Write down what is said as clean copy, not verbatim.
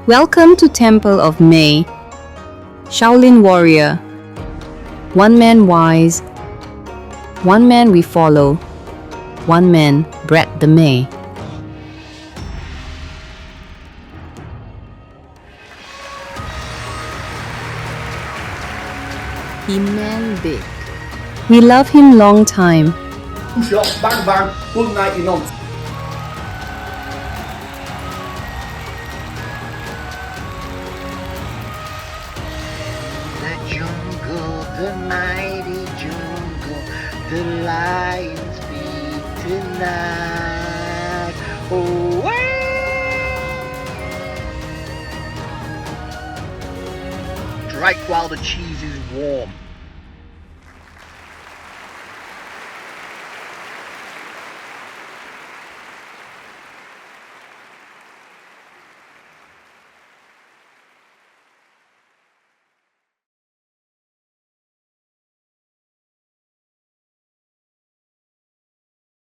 Welcome to Temple of May. Shaolin warrior. One man wise. One man we follow. One man Brett the May. He man big. We love him long time. Bang bang, good night, you know. The jungle, the mighty jungle, the lions speak tonight. Oh, strike while the cheese is warm.